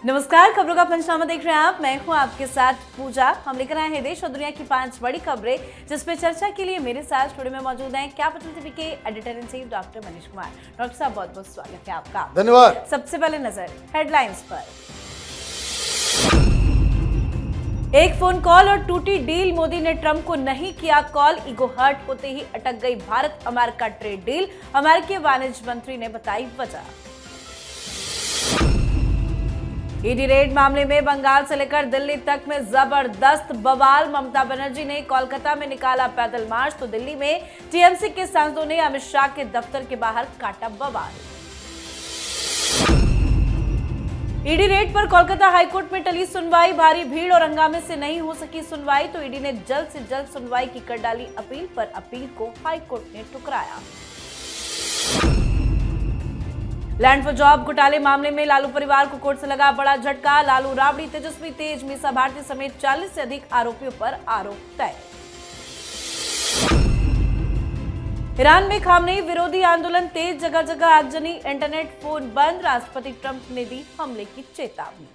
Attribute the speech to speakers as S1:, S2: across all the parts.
S1: नमस्कार, खबरों का पंचनामा देख रहे हैं आप। मैं हूं आपके साथ पूजा। हम लेकर आए हैं देश और दुनिया की 5 बड़ी खबरें, जिसपे चर्चा के लिए मेरे साथ स्टूडियो में मौजूद हैं कैपिटल टीवी के editor in chief doctor Manish Kumar. Doctor साहब, बहुत बहुत स्वागत है आपका।
S2: धन्यवाद।
S1: सबसे पहले नजर हेडलाइंस पर। एक फोन कॉल और टूटी डील, मोदी ने ट्रंप को नहीं किया कॉल, ईगो हर्ट होते ही अटक गई भारत अमेरिका ट्रेड डील, अमेरिकी वाणिज्य मंत्री ने बताई वजह। ईडी रेड मामले में बंगाल से लेकर दिल्ली तक में जबरदस्त बवाल, ममता बनर्जी ने कोलकाता में निकाला पैदल मार्च तो दिल्ली में टीएमसी के सांसदों ने अमित शाह के दफ्तर के बाहर काटा बवाल। ईडी रेड पर कोलकाता हाईकोर्ट में टली सुनवाई, भारी भीड़ और हंगामे से नहीं हो सकी सुनवाई तो ईडी ने जल्द से जल्द सुनवाई की कर डाली अपील, पर अपील को हाईकोर्ट ने ठुकराया। लैंड फॉर जॉब घोटाले मामले में लालू परिवार को कोर्ट से लगा बड़ा झटका, लालू, राबड़ी, तेजस्वी, तेज, मीसा भारती समेत 40 से अधिक आरोपियों पर आरोप तय। ईरान में खामनेई विरोधी आंदोलन तेज, जगह जगह आगजनी, इंटरनेट फोन बंद, राष्ट्रपति ट्रंप ने दी हमले की चेतावनी।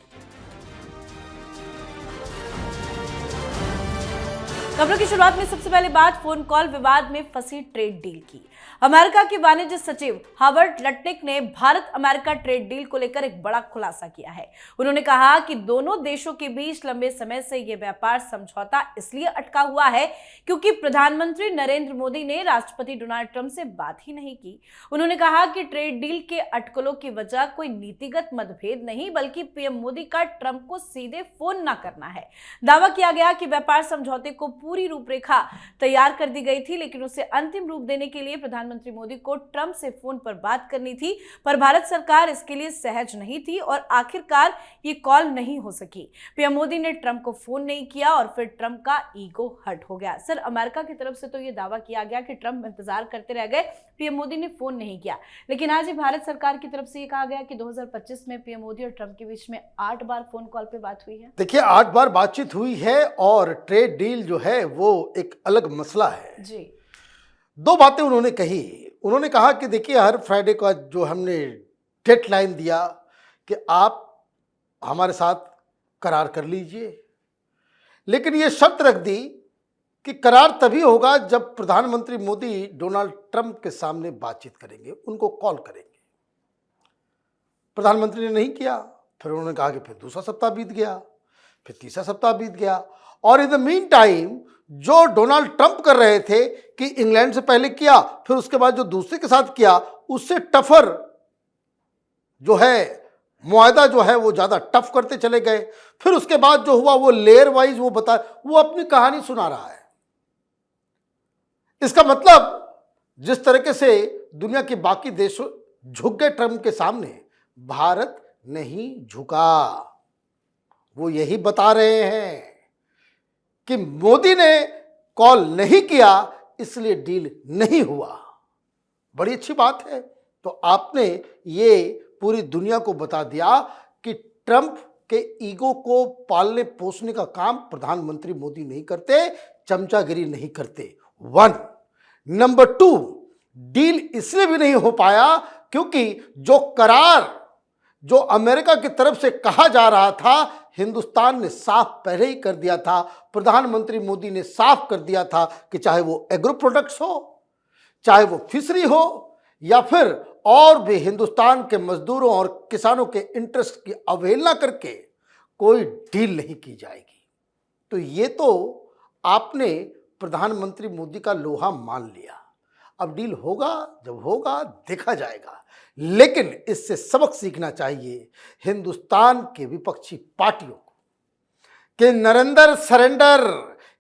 S1: खबरों की शुरुआत में सबसे पहले बात फोन कॉल विवाद में फंसी ट्रेड डील की। अमेरिका के वाणिज्य सचिव हावर्ड लटनिक ने भारत अमेरिका ट्रेड डील को लेकर एक बड़ा खुलासा किया है। उन्होंने कहा कि दोनों देशों के बीच लंबे समय से यह व्यापार समझौता इसलिए अटका हुआ है क्योंकि प्रधानमंत्री नरेंद्र मोदी ने राष्ट्रपति डोनाल्ड ट्रंप से बात ही नहीं की। उन्होंने कहा कि ट्रेड डील के अटकलों की वजह कोई नीतिगत मतभेद नहीं, बल्कि पीएम मोदी का ट्रंप को सीधे फोन न करना है। दावा किया गया कि व्यापार समझौते को पूरी रूपरेखा तैयार कर दी गई थी, लेकिन उसे अंतिम रूप देने के लिए प्रधानमंत्री मोदी को ट्रंप से फोन पर बात करनी थी, पर भारत सरकार इसके लिए सहज नहीं थी और आखिरकार ये कॉल नहीं हो सकी। पीएम मोदी ने ट्रंप को फोन नहीं किया और फिर ट्रंप का ईगो हर्ट हो गया। सर, अमेरिका की तरफ से तो ये दावा किया गया कि ट्रंप इंतजार करते रह गए, पीएम मोदी ने फोन नहीं किया, लेकिन आज ही भारत सरकार की तरफ से ये कहा गया कि 2025 में पीएम मोदी और ट्रंप के बीच में 8 बार फोन कॉल पे बात हुई है।
S2: देखिए, 8 बार बातचीत हुई है और ट्रेड डील जो है वो एक अलग मसला है
S1: जी।
S2: 2 बातें उन्होंने कही। उन्होंने कहा कि देखिए, हर फ्राइडे का जो हमने डेडलाइन दिया कि आप हमारे साथ करार कर लीजिए, लेकिन ये शर्त रख दी कि करार तभी होगा जब प्रधानमंत्री मोदी डोनाल्ड ट्रंप के सामने बातचीत करेंगे, उनको कॉल करेंगे। प्रधानमंत्री ने नहीं किया, फिर उन्होंने कहा कि फिर दूसरा सप्ताह बीत गया, फिर तीसरा सप्ताह बीत गया, और इन द मीन टाइम जो डोनाल्ड ट्रंप कर रहे थे कि इंग्लैंड से पहले किया, फिर उसके बाद जो दूसरे के साथ किया, उससे टफर जो है मुआहदा जो है वो ज्यादा टफ करते चले गए। फिर उसके बाद जो हुआ वो लेयर वाइज वो वो अपनी कहानी सुना रहा है। इसका मतलब जिस तरीके से दुनिया के बाकी देशों झुक गए ट्रंप के सामने, भारत नहीं झुका। वो यही बता रहे हैं कि मोदी ने कॉल नहीं किया इसलिए डील नहीं हुआ। बड़ी अच्छी बात है। तो आपने ये पूरी दुनिया को बता दिया कि ट्रंप के ईगो को पालने पोसने का काम प्रधानमंत्री मोदी नहीं करते, चमचागिरी नहीं करते। 1 नंबर 2, डील इसलिए भी नहीं हो पाया क्योंकि जो करार जो अमेरिका की तरफ से कहा जा रहा था, हिंदुस्तान ने साफ पहले ही कर दिया था। प्रधानमंत्री मोदी ने साफ कर दिया था कि चाहे वो एग्रो प्रोडक्ट्स हो, चाहे वो फिशरी हो, या फिर और भी हिंदुस्तान के मजदूरों और किसानों के इंटरेस्ट की अवहेलना करके कोई डील नहीं की जाएगी। तो ये तो आपने प्रधानमंत्री मोदी का लोहा मान लिया। अब डील होगा, जब होगा देखा जाएगा, लेकिन इससे सबक सीखना चाहिए हिंदुस्तान के विपक्षी पार्टियों को कि नरेंद्र सरेंडर,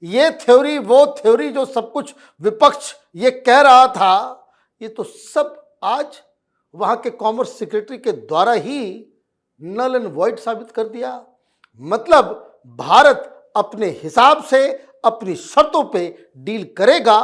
S2: ये थ्योरी वो थ्योरी जो सब कुछ विपक्ष ये कह रहा था, ये तो सब आज वहां के कॉमर्स सेक्रेटरी के द्वारा ही नल एंड वॉइड साबित कर दिया। मतलब भारत अपने हिसाब से अपनी शर्तों पे डील करेगा।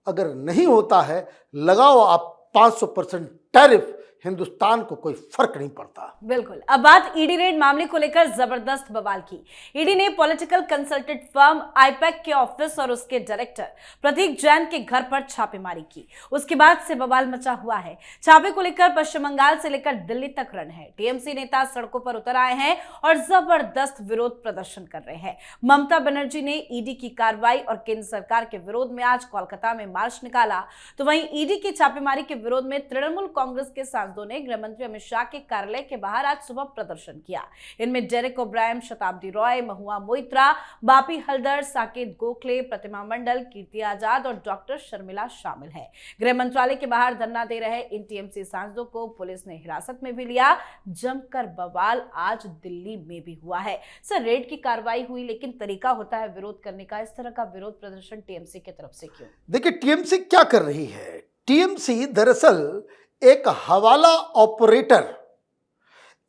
S2: अगर नहीं होता है, लगाओ आप 500% टैरिफ हिंदुस्तान को कोई फर्क नहीं पड़ता।
S1: बिल्कुल। अब बात ईडी रेड मामले को लेकर जबरदस्त बवाल की। ईडी ने पॉलिटिकल कंसल्टेंट फर्म आईपैक के ऑफिस और उसके डायरेक्टर प्रतीक जैन के घर पर छापेमारी की। उसके बाद से बवाल मचा हुआ है। छापे को लेकर पश्चिम बंगाल से लेकर दिल्ली तक रण है। टीएमसी नेता सड़कों पर उतर आए हैं और जबरदस्त विरोध प्रदर्शन कर रहे हैं। ममता बनर्जी ने ईडी की कार्रवाई और केंद्र सरकार के विरोध में आज कोलकाता में मार्च निकाला, तो वहीं ईडी की छापेमारी के विरोध में तृणमूल कांग्रेस के सांसदों ने गृह मंत्री अमित शाह के कार्यालय के बाहर आज सुबह प्रदर्शन किया। इनमें डेरेक ओब्रायन, शताब्दी रॉय, महुआ मोइत्रा, बापी हल्दर, साकेत गोखले, प्रतिमा मंडल, कीर्ति आजाद और डॉक्टर शर्मिला शामिल है। गृह मंत्रालय के बाहर धरना दे रहे इन टीएमसी सांसदों को पुलिस ने हिरासत में भी लिया। जमकर बवाल आज दिल्ली में भी हुआ है। सर, रेड की कार्रवाई हुई, लेकिन तरीका होता है विरोध करने का। इस तरह का विरोध प्रदर्शन टीएमसी की तरफ से क्यों?
S2: देखिए, टीएमसी क्या कर रही है। टीएमसी दरअसल एक हवाला ऑपरेटर,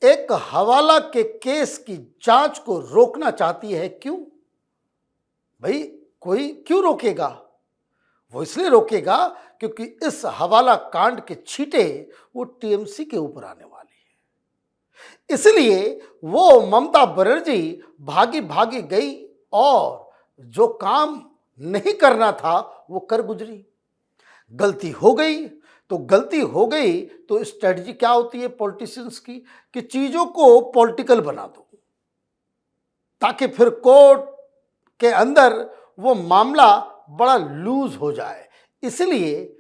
S2: एक हवाला के केस की जांच को रोकना चाहती है। क्यों भाई? कोई क्यों रोकेगा? वो इसलिए रोकेगा क्योंकि इस हवाला कांड के छींटे वो टीएमसी के ऊपर आने वाली है। इसलिए वो ममता बनर्जी भागी भागी गई और जो काम नहीं करना था वो कर गुजरी। गलती हो गई तो गलती हो गई, तो स्ट्रेटजी क्या होती है पॉलिटिशियंस की कि चीजों को पॉलिटिकल बना दो ताकि फिर कोर्ट के अंदर वो मामला बड़ा लूज हो जाए। इसलिए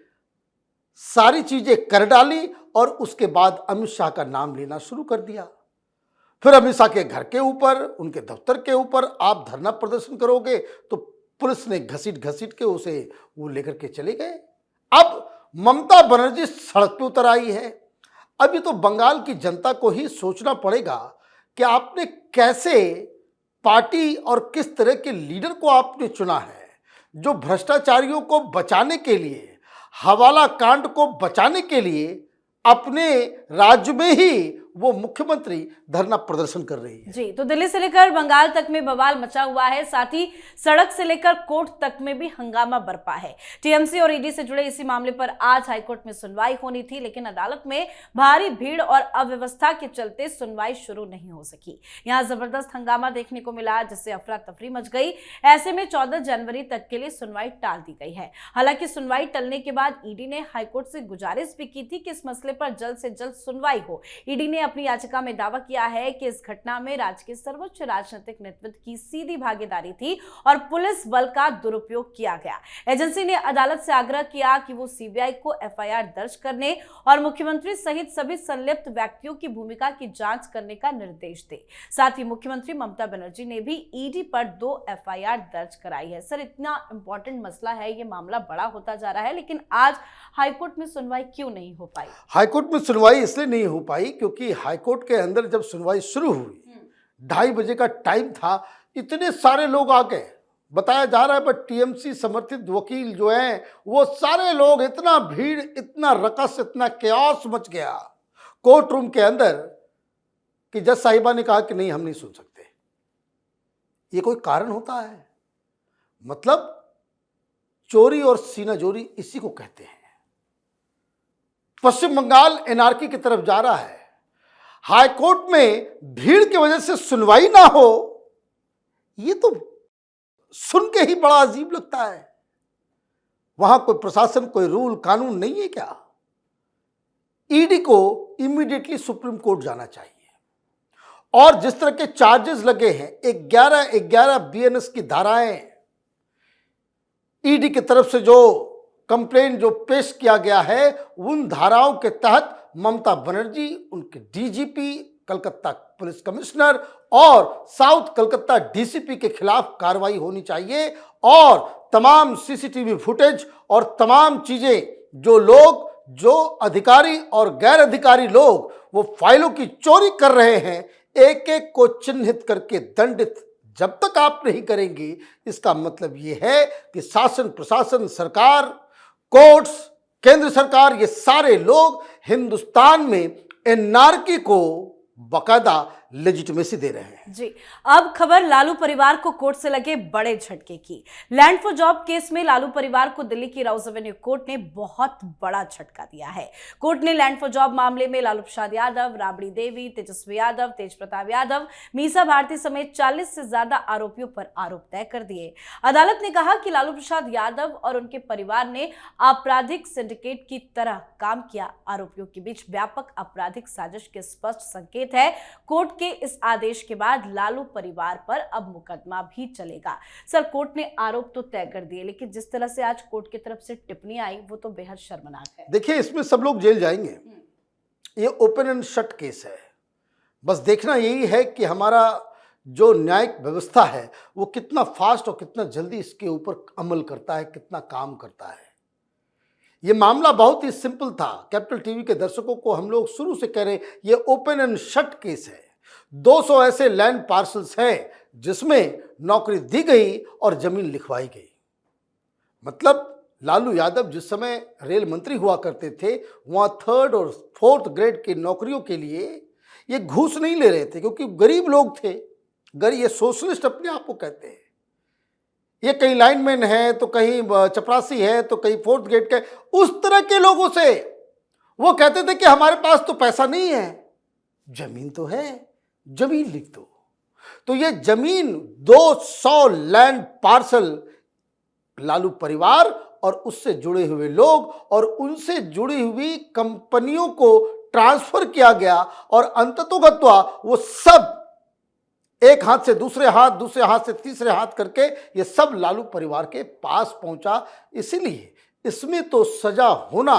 S2: सारी चीजें कर डाली और उसके बाद अमित शाह का नाम लेना शुरू कर दिया। फिर अमित शाह के घर के ऊपर, उनके दफ्तर के ऊपर आप धरना प्रदर्शन करोगे तो पुलिस ने घसीट घसीट के उसे वो लेकर के चले गए। अब ममता बनर्जी सड़क पे उतर आई है। अभी तो बंगाल की जनता को ही सोचना पड़ेगा कि आपने कैसे पार्टी और किस तरह के लीडर को आपने चुना है, जो भ्रष्टाचारियों को बचाने के लिए, हवाला कांड को बचाने के लिए अपने राज्य में ही वो मुख्यमंत्री धरना प्रदर्शन कर रही है।
S1: जी, तो दिल्ली से लेकर बंगाल तक में बवाल मचा हुआ है। साथ ही सड़क से लेकर कोर्ट तक में भी हंगामा बरपा है। टीएमसी और ईडी से जुड़े इसी मामले पर आज हाईकोर्ट में सुनवाई होनी थी, लेकिन अदालत में भारी भीड़ और अव्यवस्था के चलते सुनवाई शुरू नहीं हो सकी। यहां जबरदस्त हंगामा देखने को मिला, जिससे अफरा तफरी मच गई। ऐसे में 14 जनवरी तक के लिए सुनवाई टाल दी गई है। हालांकि सुनवाई टलने के बाद ईडी ने हाईकोर्ट से गुजारिश भी की थी कि इस मसले पर जल्द से जल्द सुनवाई हो। ईडी ने अपनी याचिका में दावा किया है कि इस घटना में राज्य के सर्वोच्च राजनीतिक नेतृत्व की सीधी भागीदारी थी और पुलिस बल का दुरुपयोग किया गया। एजेंसी ने अदालत से आग्रह किया कि वो सीबीआई को एफआईआर दर्ज करने और मुख्यमंत्री सहित सभी संलिप्त व्यक्तियों की भूमिका की जांच करने का निर्देश दे। साथ ही मुख्यमंत्री ममता बनर्जी ने भी ईडी पर 2 एफआईआर दर्ज कराई है। सर, इतना इंपॉर्टेंट मसला है, ये मामला बड़ा होता जा रहा है, लेकिन आज हाईकोर्ट में सुनवाई क्यों नहीं हो पाई?
S2: हाईकोर्ट में सुनवाई इसलिए नहीं हो पाई क्योंकि हाईकोर्ट के अंदर जब सुनवाई शुरू हुई, 2:30 बजे का टाइम था, इतने सारे लोग आ गए। बताया जा रहा है पर टीएमसी समर्थित वकील जो हैं वो सारे लोग, इतना भीड़, इतना रकस, इतना केओस मच गया कोर्ट रूम के अंदर कि जज साहिबा ने कहा कि नहीं, हम नहीं सुन सकते। ये कोई कारण होता है? मतलब चोरी और सीनाजोरी इसी को कहते हैं। पश्चिम बंगाल एनआरकी की तरफ जा रहा है। हाईकोर्ट में भीड़ की वजह से सुनवाई ना हो, ये तो सुन के ही बड़ा अजीब लगता है। वहां कोई प्रशासन, कोई रूल कानून नहीं है क्या? ईडी को इमीडिएटली सुप्रीम कोर्ट जाना चाहिए और जिस तरह के चार्जेस लगे हैं, 11 बीएनएस की धाराएं, ईडी की तरफ से जो कंप्लेन जो पेश किया गया है, उन धाराओं के तहत ममता बनर्जी, उनके डीजीपी, कलकत्ता पुलिस कमिश्नर और साउथ कलकत्ता डीसीपी के खिलाफ कार्रवाई होनी चाहिए और तमाम सीसीटीवी फुटेज और तमाम चीजें, जो लोग, जो अधिकारी और गैर अधिकारी लोग वो फाइलों की चोरी कर रहे हैं, एक एक को चिन्हित करके दंडित जब तक आप नहीं करेंगे, इसका मतलब ये है कि शासन, प्रशासन, सरकार, कोर्ट्स, केंद्र सरकार, ये सारे लोग हिंदुस्तान में एनआरकी को बकायदा लेजिटिमेसी दे रहे हैं।
S1: जी, अब खबर लालू परिवार को कोर्ट से लगे बड़े झटके की। लैंड फॉर जॉब केस में लालू परिवार को दिल्ली की राउज एवेन्यू कोर्ट ने बहुत बड़ा झटका दिया है। कोर्ट ने लैंड फॉर जॉब मामले में लालू प्रसाद यादव, राबड़ी देवी, तेजस्वी यादव, तेज प्रताप यादव, मीसा भारती समेत 40 से ज्यादा आरोपियों पर आरोप तय कर दिए। अदालत ने कहा कि लालू प्रसाद यादव और उनके परिवार ने आपराधिक सिंडिकेट की तरह काम किया। आरोपियों के बीच व्यापक आपराधिक साजिश के स्पष्ट संकेत है। कोर्ट के इस आदेश के बाद लालू परिवार पर अब मुकदमा भी चलेगा। सर, कोर्ट ने आरोप तो तय कर दिए, लेकिन जिस तरह से आज कोर्ट की तरफ से टिप्पणी आई वो तो बेहद शर्मनाक है।
S2: देखिए, इसमें सब लोग जेल जाएंगे। ये ओपन एंड शट केस है। बस देखना यही है कि हमारा जो न्यायिक व्यवस्था है वो कितना फास्ट और कितना जल्दी इसके ऊपर अमल करता है, कितना काम करता है। ये मामला बहुत ही सिंपल था। कैपिटल टीवी के दर्शकों को हम लोग शुरू से कह रहे हैं, ये ओपन एंड शट केस है। 200 ऐसे लैंड पार्सल्स हैं जिसमें नौकरी दी गई और जमीन लिखवाई गई। मतलब लालू यादव जिस समय रेल मंत्री हुआ करते थे, वहां 3rd और 4th ग्रेड की नौकरियों के लिए ये घूस नहीं ले रहे थे, क्योंकि गरीब लोग थे। गरीब, ये सोशलिस्ट अपने आप को कहते हैं। ये कहीं लाइनमैन है तो कहीं चपरासी है तो कहीं 4th ग्रेड के, उस तरह के लोगों से वो कहते थे कि हमारे पास तो पैसा नहीं है, जमीन तो है, जमीन लिख दो। तो ये जमीन 200 लैंड पार्सल लालू परिवार और उससे जुड़े हुए लोग और उनसे जुड़ी हुई कंपनियों को ट्रांसफर किया गया और अंततोगत्वा वो सब एक हाथ से दूसरे हाथ से तीसरे हाथ करके ये सब लालू परिवार के पास पहुंचा। इसीलिए इसमें तो सजा होना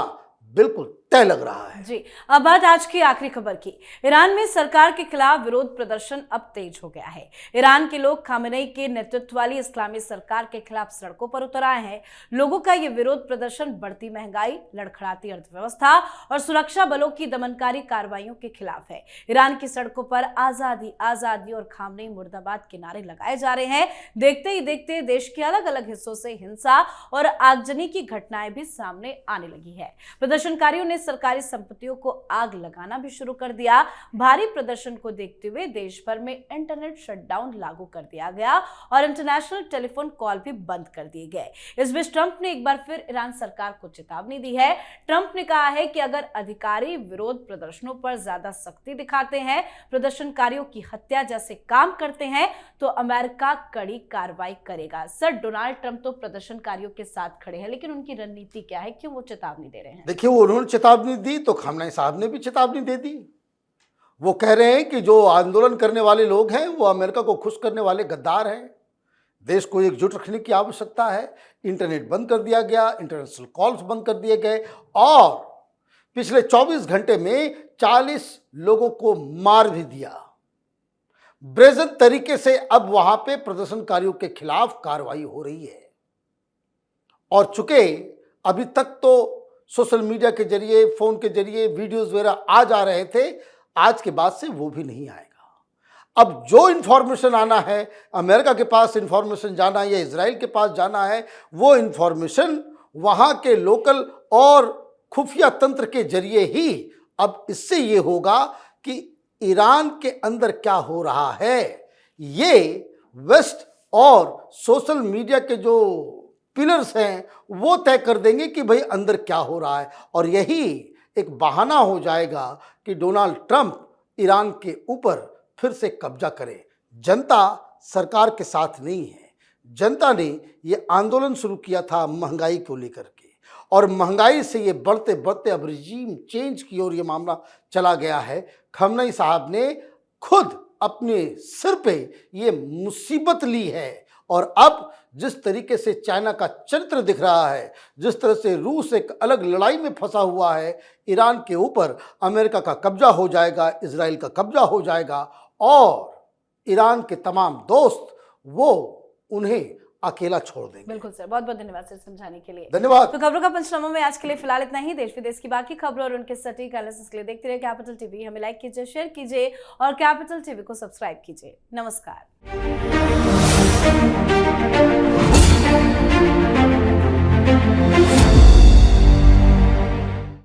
S2: बिल्कुल तय लग रहा है।
S1: जी, अब बात आज की आखिरी खबर की। ईरान में सरकार के खिलाफ विरोध प्रदर्शन अब तेज हो गया है। ईरान के लोग खामेनेई के नेतृत्व वाली इस्लामी सरकार के खिलाफ सड़कों पर उतर आए हैं। लोगों का ये विरोध प्रदर्शन बढ़ती महंगाई, लड़खड़ाती अर्थव्यवस्था और सुरक्षा बलों की दमनकारी कार्रवाइयों के खिलाफ है। ईरान की सड़कों पर आजादी आजादी और खामेनेई मुर्दाबाद के नारे लगाए जा रहे हैं। देखते ही देखते देश के अलग अलग हिस्सों से हिंसा और आगजनी की घटनाएं भी सामने आने लगी है। प्रदर्शनकारियों ने सरकारी संपत्तियों को आग लगाना भी शुरू कर दिया। भारी प्रदर्शन को देखते हुए देश भर में इंटरनेट शटडाउन लागू कर दिया गया और इंटरनेशनल टेलीफोन कॉल भी बंद कर दिए गए। इस बीच ट्रंप ने एक बार फिर ईरान सरकार को चेतावनी दी है। ट्रंप ने कहा है कि अगर अधिकारी विरोध प्रदर्शनों पर ज्यादा सख्ती दिखाते हैं, प्रदर्शनकारियों की हत्या जैसे काम करते हैं, तो अमेरिका कड़ी कार्रवाई करेगा। सर, डोनाल्ड ट्रंप तो प्रदर्शनकारियों के साथ खड़े हैं, लेकिन उनकी रणनीति क्या है? क्यों वो चेतावनी दे रहे हैं?
S2: देखिए, वो उन्होंने चेतावनी दी तो खामनेई साहब ने भी चेतावनी दे दी। वो कह रहे हैं कि जो आंदोलन करने वाले लोग हैं वो अमेरिका को खुश करने वाले गद्दार हैं। देश को एकजुट रखने की आवश्यकता है। इंटरनेट बंद कर दिया गया, इंटरनेशनल कॉल्स बंद कर दिए गए और पिछले 24 घंटे में 40 लोगों को मार भी दिया। ब्रेजन तरीके से अब वहां पे प्रदर्शनकारियों के खिलाफ कार्रवाई हो रही है। और चूंकि अभी तक तो सोशल मीडिया के जरिए, फोन के जरिए वीडियोस वगैरह आ जा रहे थे, आज के बाद से वो भी नहीं आएगा। अब जो इंफॉर्मेशन आना है, अमेरिका के पास इंफॉर्मेशन जाना है या इजराइल के पास जाना है, वो इंफॉर्मेशन वहां के लोकल और खुफिया तंत्र के जरिए ही अब इससे ये होगा कि ईरान के अंदर क्या हो रहा है, ये वेस्ट और सोशल मीडिया के जो पिलर्स हैं वो तय कर देंगे कि भाई अंदर क्या हो रहा है। और यही एक बहाना हो जाएगा कि डोनाल्ड ट्रंप ईरान के ऊपर फिर से कब्जा करे। जनता सरकार के साथ नहीं है। जनता ने ये आंदोलन शुरू किया था महंगाई को लेकर के, और महंगाई से ये बढ़ते बढ़ते अब रिजीम चेंज की ओर ये मामला चला गया है। खामेनेई साहब ने खुद अपने सिर पे ये मुसीबत ली है। और अब जिस तरीके से चाइना का चरित्र दिख रहा है, जिस तरह से रूस एक अलग लड़ाई में फंसा हुआ है, ईरान के ऊपर अमेरिका का कब्जा हो जाएगा, इजराइल का कब्जा हो जाएगा और ईरान के तमाम दोस्त वो उन्हें अकेला छोड़ देंगे।
S1: बिल्कुल सर, बहुत बहुत धन्यवाद सर समझाने के लिए।
S2: धन्यवाद।
S1: तो खबरों का पंचनामा में आज के लिए फिलहाल इतना ही। देश विदेश की बाकी खबरों और उनके सटीक एनालिसिस के लिए देखते रहिए कैपिटल टीवी। हमें लाइक कीजिए, शेयर कीजिए और कैपिटल टीवी को सब्सक्राइब कीजिए। नमस्कार।